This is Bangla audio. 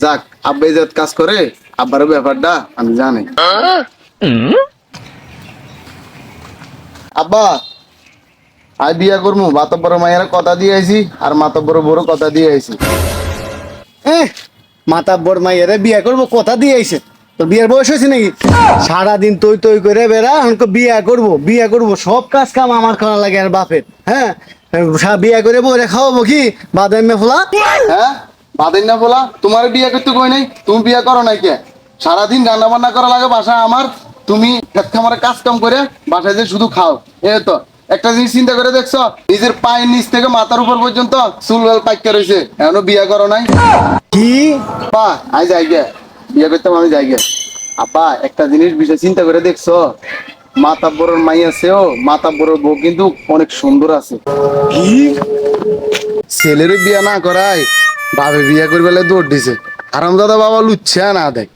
যাক, আব্বা যে কাজ করে আব্বার ব্যাপারটা আমি জানি। আব্বা আই বিয়া করবো, মাতব্বর মায়ের কথা দিয়ে আইছি আর মাতব্বর বড় কথা দিয়ে আইছি। মাতা বর মাইয়ারে বিয়া করবো কথা দিয়ে আইছে, তোর বিয়ের বয়স হয়েছে নাকি? সারাদিন তৈ তৈ করে বেড়া, আমাকে বিয়া করবো সব কাজ কাম আমার করা লাগে আর বাপের। হ্যাঁ, বিয়া করে বউরে খাওয়াবো কি বাদামে ফোলা? হ্যাঁ, বাদেন না বলা, তোমার বিয়া করতে কই নাই, তুমি বিয়া করো নাই কে? সারাদিন রান্না বান্না করা লাগে বাসায় আমার, তুমি আমার কাজ কাম করে বাসায় যে শুধু খাও। এই তো একটা জিনিস চিন্তা করে দেখছো, নিজের পায়ের নিচ থেকে মাথার উপর পর্যন্ত চুল পাইকা রয়েছে, এখনো বিয়া করো নাই? কি আব্বা আই যাই গে, বিয়ে করতাম আমি যাই গে। আব্বা একটা জিনিস বিষয় চিন্তা করে দেখছো, মাতা বড়োর মাই আছে, ও মাতা বড়োর বউ কিন্তু অনেক সুন্দর আছে। কি ছেলের বিয়া না করায় বাবে বিয়া করে বেলায় দৌড় দিছে। আরামদাদা বাবা লুচ্ছা না দেখ।